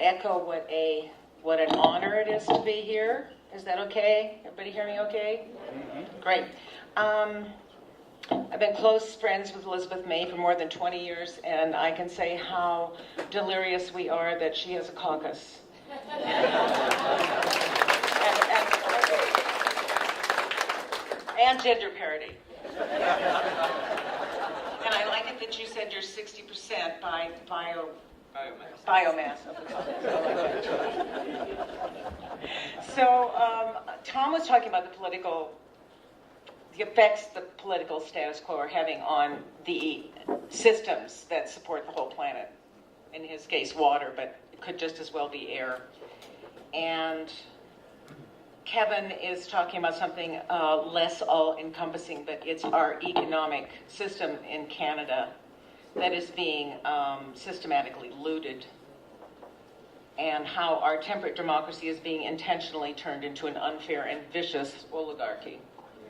echo what an honor it is to be here. Is that okay? Everybody hear me okay? Mm-hmm. Great. I've been close friends with Elizabeth May for more than 20 years, and I can say how delirious we are that she has a caucus. and gender parity. And I like it that you said you're 60% by biomass of the caucus. So Tom was talking about the effects the political status quo are having on the systems that support the whole planet. In his case, water, but it could just as well be air. And Kevin is talking about something less all-encompassing, but it's our economic system in Canada that is being systematically looted, and how our temperate democracy is being intentionally turned into an unfair and vicious oligarchy.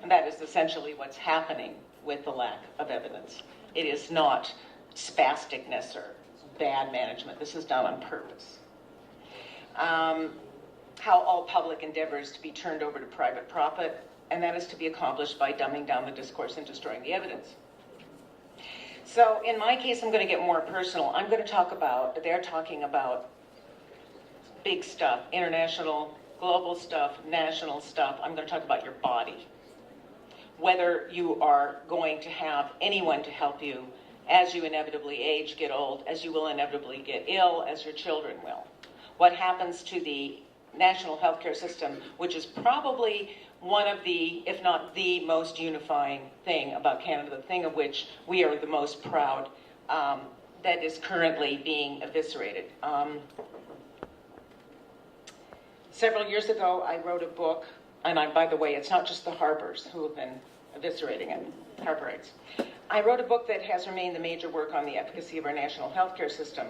And that is essentially what's happening with the lack of evidence. It is not spasticness or bad management. This is done on purpose. How all public endeavor is to be turned over to private profit, and that is to be accomplished by dumbing down the discourse and destroying the evidence. So in my case, I'm going to get more personal. I'm going to talk about, they're talking about big stuff, international, global stuff, national stuff. I'm going to talk about your body. Whether you are going to have anyone to help you as you inevitably age, get old, as you will inevitably get ill, as your children will. What happens to the national healthcare system, which is probably one of the, if not the most unifying thing about Canada, the thing of which we are the most proud, that is currently being eviscerated. Several years ago, I wrote a book, and by the way, it's not just the Harpers who have been eviscerating it, Harperites. I wrote a book that has remained the major work on the efficacy of our national healthcare system.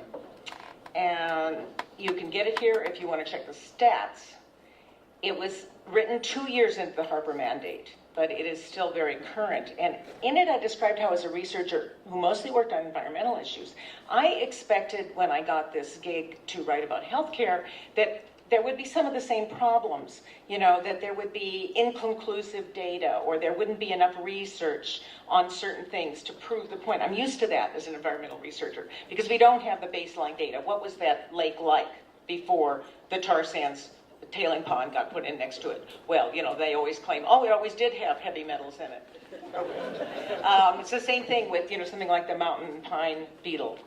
And you can get it here if you want to check the stats. It was written 2 years into the Harper mandate, but it is still very current. And in it, I described how, as a researcher who mostly worked on environmental issues, I expected when I got this gig to write about healthcare that there would be some of the same problems, that there would be inconclusive data, or there wouldn't be enough research on certain things to prove the point. I'm used to that as an environmental researcher, because we don't have the baseline data. What was that lake like before the tar sands tailing pond got put in next to it? Well, they always claim, it always did have heavy metals in it. It's the same thing with, something like the mountain pine beetle.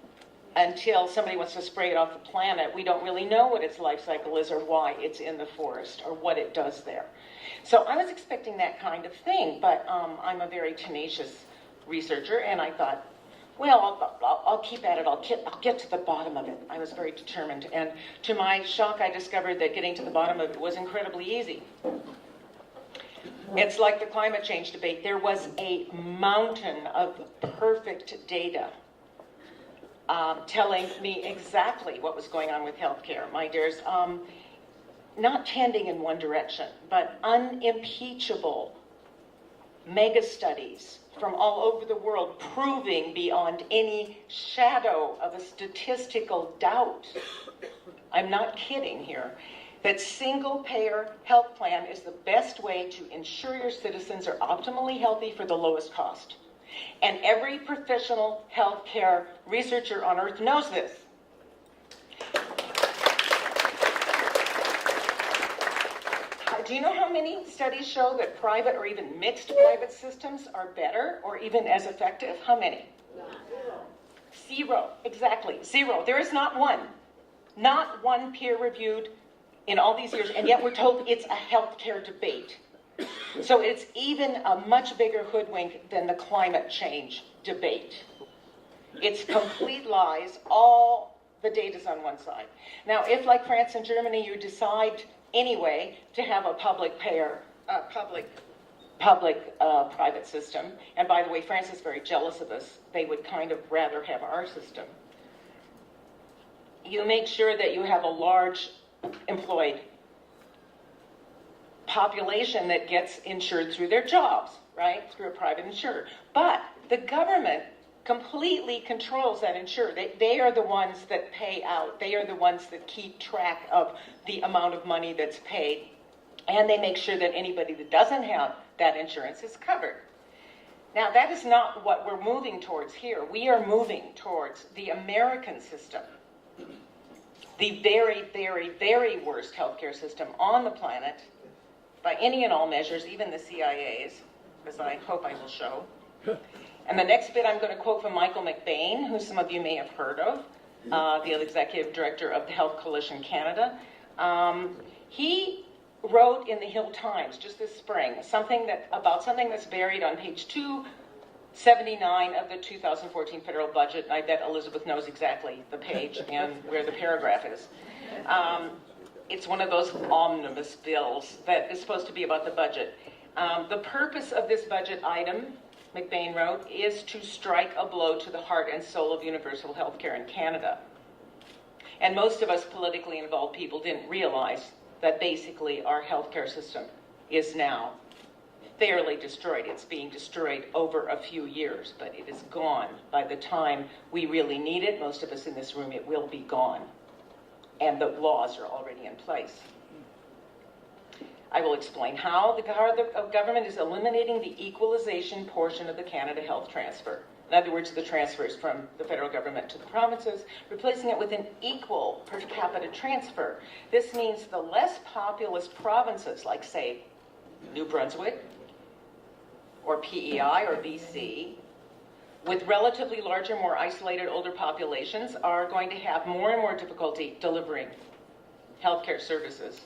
Until somebody wants to spray it off the planet, we don't really know what its life cycle is or why it's in the forest or what it does there. So I was expecting that kind of thing, but I'm a very tenacious researcher, and I thought, well, I'll keep at it. I'll get to the bottom of it. I was very determined, and to my shock, I discovered that getting to the bottom of it was incredibly easy. It's like the climate change debate. There was a mountain of perfect data telling me exactly what was going on with healthcare, my dears. Not tending in one direction, but unimpeachable mega studies from all over the world proving beyond any shadow of a statistical doubt, I'm not kidding here, that single-payer health plan is the best way to ensure your citizens are optimally healthy for the lowest cost. And every professional healthcare researcher on earth knows this. Do you know how many studies show that private or even mixed private systems are better or even as effective? How many? Zero. Exactly. Zero. There is not one. Not one peer-reviewed in all these years, and yet we're told it's a healthcare debate. So it's even a much bigger hoodwink than the climate change debate. It's complete lies. All the data's on one side. Now, if, like France and Germany, you decide anyway to have a private system, and by the way, France is very jealous of us. They would kind of rather have our system. You make sure that you have a large employed population that gets insured through their jobs, right? Through a private insurer. But the government completely controls that insurer. They are the ones that pay out. They are the ones that keep track of the amount of money that's paid. And they make sure that anybody that doesn't have that insurance is covered. Now, that is not what we're moving towards here. We are moving towards the American system, the very, very, very worst healthcare system on the planet, by any and all measures, even the CIA's, as I hope I will show. And the next bit I'm going to quote from Michael McBain, who some of you may have heard of, the executive director of the Health Coalition Canada. He wrote in the Hill Times just this spring something that's buried on page 279 of the 2014 federal budget. And I bet Elizabeth knows exactly the page and where the paragraph is. It's one of those omnibus bills that is supposed to be about the budget. The purpose of this budget item, McBain wrote, is to strike a blow to the heart and soul of universal health care in Canada. And most of us politically involved people didn't realize that basically our healthcare system is now fairly destroyed. It's being destroyed over a few years, but it is gone. By the time we really need it, most of us in this room, it will be gone. And the laws are already in place. I will explain how the government is eliminating the equalization portion of the Canada Health Transfer. In other words, the transfers from the federal government to the provinces, replacing it with an equal per capita transfer. This means the less populous provinces, like, say, New Brunswick, or PEI, or BC, with relatively larger, more isolated, older populations, are going to have more and more difficulty delivering healthcare services.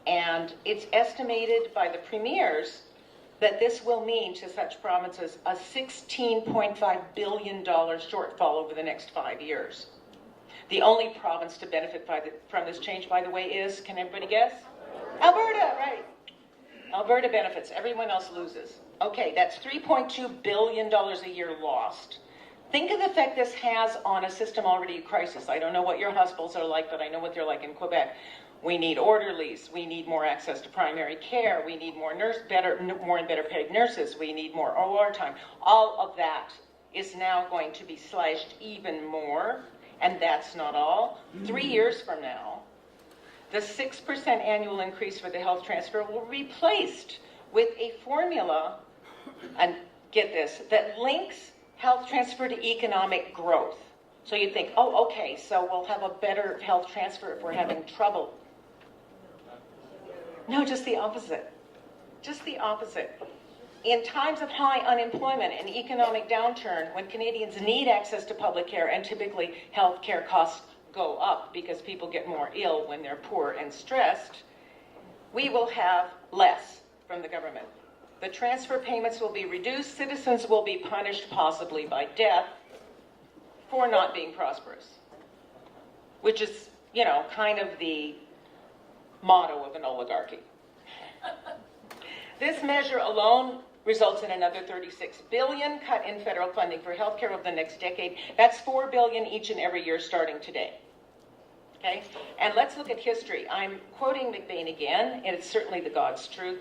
And it's estimated by the premiers that this will mean to such provinces a $16.5 billion shortfall over the next 5 years. The only province to benefit from this change, by the way, is, can everybody guess? Alberta, right. Alberta benefits, everyone else loses. Okay, that's $3.2 billion a year lost. Think of the effect this has on a system already in crisis. I don't know what your hospitals are like, but I know what they're like in Quebec. We need orderlies. We need more access to primary care. We need more more and better paid nurses. We need more OR time. All of that is now going to be slashed even more, and that's not all. 3 years from now, the 6% annual increase for the health transfer will be replaced with a formula, and get this, that links health transfer to economic growth. So you think, oh, okay, so we'll have a better health transfer if we're having trouble. No, just the opposite. Just the opposite. In times of high unemployment and economic downturn, when Canadians need access to public care, and typically health care costs go up because people get more ill when they're poor and stressed, we will have less from the government. The transfer payments will be reduced. Citizens will be punished, possibly by death, for not being prosperous, which is, kind of the motto of an oligarchy. This measure alone results in another $36 billion cut in federal funding for healthcare over the next decade. That's $4 billion each and every year starting today. Okay? And let's look at history. I'm quoting McBain again, and it's certainly the God's truth.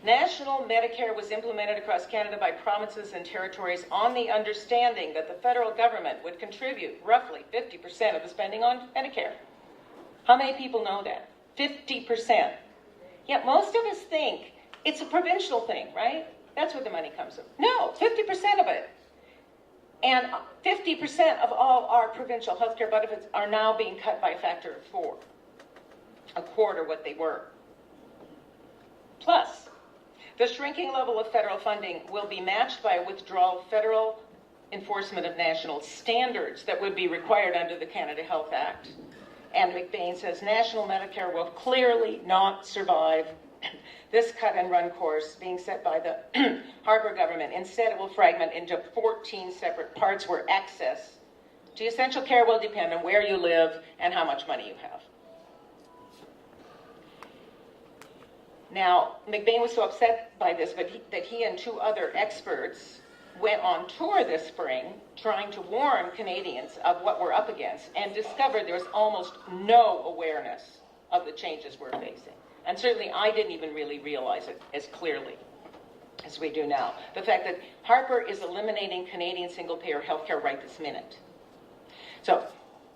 National Medicare was implemented across Canada by provinces and territories on the understanding that the federal government would contribute roughly 50% of the spending on Medicare. How many people know that? 50%. Yet most of us think it's a provincial thing, right? That's where the money comes from. No, 50% of it. And 50% of all our provincial healthcare benefits are now being cut by a factor of 4. A quarter what they were. Plus, the shrinking level of federal funding will be matched by a withdrawal of federal enforcement of national standards that would be required under the Canada Health Act. And McBain says national Medicare will clearly not survive this cut-and-run course being set by the Harper government. Instead, it will fragment into 14 separate parts where access to essential care will depend on where you live and how much money you have. Now, McBain was so upset by this that he and 2 other experts went on tour this spring trying to warn Canadians of what we're up against, and discovered there was almost no awareness of the changes we're facing. And certainly I didn't even really realize it as clearly. as we do now. The fact that Harper is eliminating Canadian single-payer healthcare right this minute. So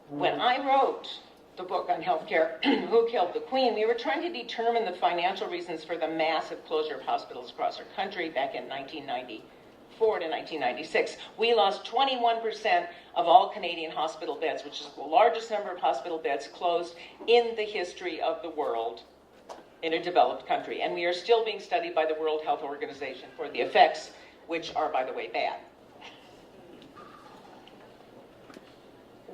when I wrote the book on healthcare, Who Killed the Queen, we were trying to determine the financial reasons for the massive closure of hospitals across our country back in 1994 to 1996. We lost 21% of all Canadian hospital beds, which is the largest number of hospital beds closed in the history of the world in a developed country. And we are still being studied by the World Health Organization for the effects, which are, by the way, bad.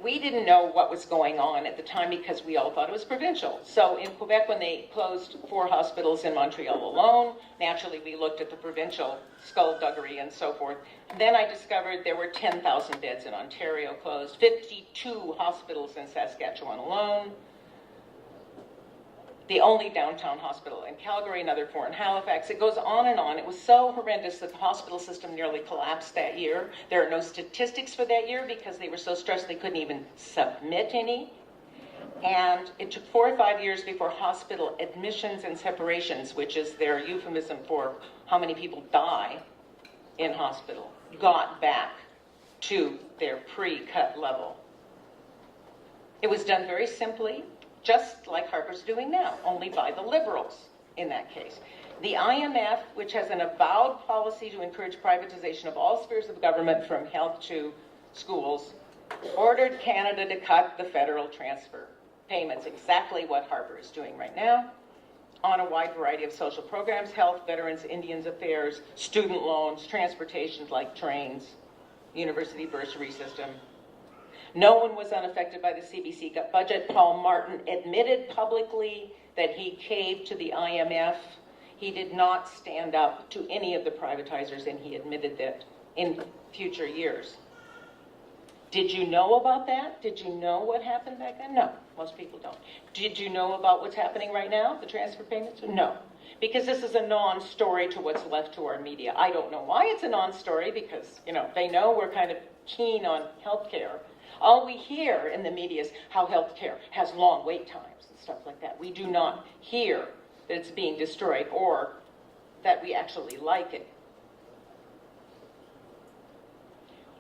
We didn't know what was going on at the time because we all thought it was provincial. So in Quebec, when they closed 4 hospitals in Montreal alone, naturally we looked at the provincial skullduggery and so forth. And then I discovered there were 10,000 beds in Ontario closed, 52 hospitals in Saskatchewan alone, the only downtown hospital in Calgary, another 4 in Halifax. It goes on and on. It was so horrendous that the hospital system nearly collapsed that year. There are no statistics for that year because they were so stressed they couldn't even submit any. And it took 4 or 5 years before hospital admissions and separations, which is their euphemism for how many people die in hospital, got back to their pre-cut level. It was done very simply, just like Harper's doing now, only by the Liberals in that case. The IMF, which has an avowed policy to encourage privatization of all spheres of government from health to schools, ordered Canada to cut the federal transfer payments, exactly what Harper is doing right now, on a wide variety of social programs, health, veterans, Indians affairs, student loans, transportation like trains, university bursary system. No one was unaffected by the CBC budget. Paul Martin admitted publicly that he caved to the IMF. He did not stand up to any of the privatizers, and he admitted that in future years. Did you know about that? Did you know what happened back then? No, most people don't. Did you know about what's happening right now, the transfer payments? No, because this is a non-story to what's left to our media. I don't know why it's a non-story, because, they know we're kind of keen on healthcare. All we hear in the media is how healthcare has long wait times and stuff like that. We do not hear that it's being destroyed or that we actually like it.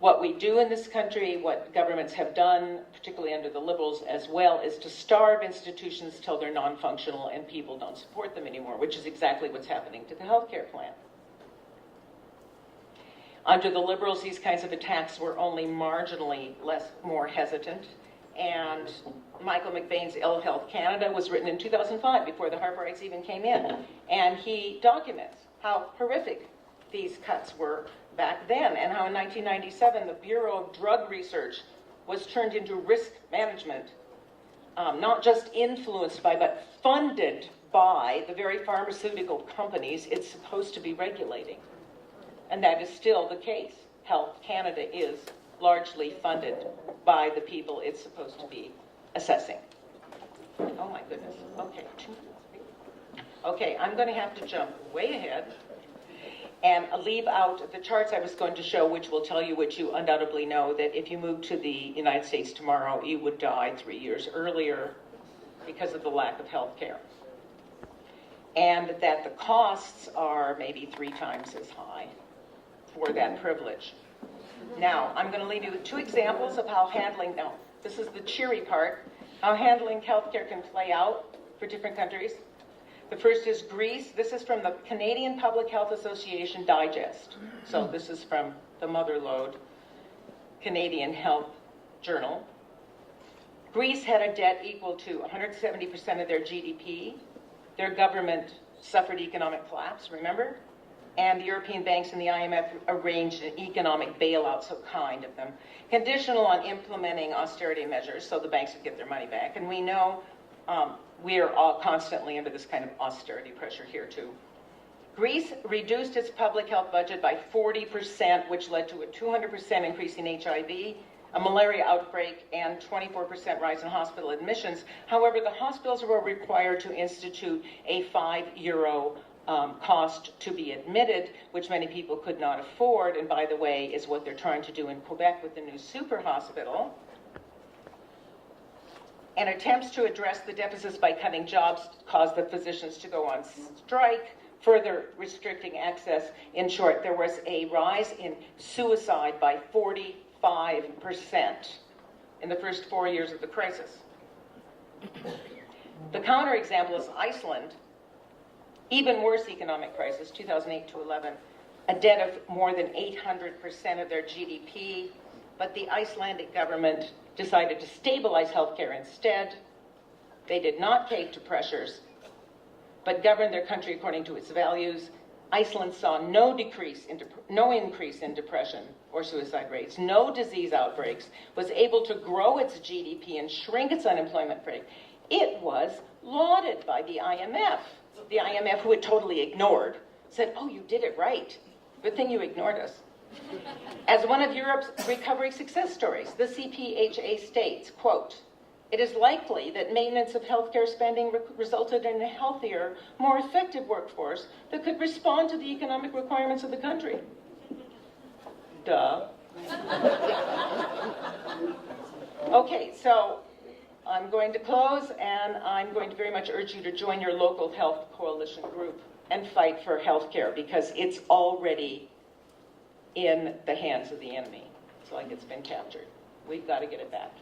What we do in this country, what governments have done, particularly under the Liberals as well, is to starve institutions till they're non-functional and people don't support them anymore, which is exactly what's happening to the healthcare plan. Under the Liberals, these kinds of attacks were only marginally more hesitant. And Michael McBain's Ill Health Canada was written in 2005, before the Harperites even came in. And he documents how horrific these cuts were back then, and how in 1997 the Bureau of Drug Research was turned into risk management, not just influenced by, but funded by the very pharmaceutical companies it's supposed to be regulating. And that is still the case. Health Canada is largely funded by the people it's supposed to be assessing. Oh my goodness. Okay. Okay, I'm going to have to jump way ahead and leave out the charts I was going to show, which will tell you, which you undoubtedly know, that if you moved to the United States tomorrow, you would die 3 years earlier because of the lack of health care. And that the costs are maybe 3 times as high for that privilege. Now, I'm going to leave you with 2 examples of how handling, now, this is the cheery part, how handling healthcare can play out for different countries. The first is Greece. This is from the Canadian Public Health Association Digest. So this is from the Motherlode Canadian Health Journal. Greece had a debt equal to 170% of their GDP. Their government suffered economic collapse, remember? And the European banks and the IMF arranged an economic bailout, so kind of them, conditional on implementing austerity measures so the banks would get their money back. And we know we are all constantly under this kind of austerity pressure here too. Greece reduced its public health budget by 40%, which led to a 200% increase in HIV, a malaria outbreak, and 24% rise in hospital admissions. However, the hospitals were required to institute a €5 cost to be admitted, which many people could not afford, and by the way, is what they're trying to do in Quebec with the new super hospital. And attempts to address the deficits by cutting jobs caused the physicians to go on strike. further restricting access. In short, there was a rise in suicide by 45% in the first 4 years of the crisis. The counterexample is Iceland. Even worse economic crisis, 2008 to 11, a debt of more than 800% of their GDP, but the Icelandic government decided to stabilize healthcare instead. They did not cave to pressures, but governed their country according to its values. Iceland saw no increase in depression or suicide rates, no disease outbreaks, was able to grow its GDP and shrink its unemployment rate. It was lauded by the IMF. The IMF, who it totally ignored, said, "Oh, you did it right. Good thing you ignored us." As one of Europe's recovery success stories, the CPHA states, quote, "It is likely that maintenance of healthcare spending resulted in a healthier, more effective workforce that could respond to the economic requirements of the country." Duh. Okay, so I'm going to close, and I'm going to very much urge you to join your local health coalition group and fight for healthcare, because it's already in the hands of the enemy. It's like it's been captured. We've got to get it back.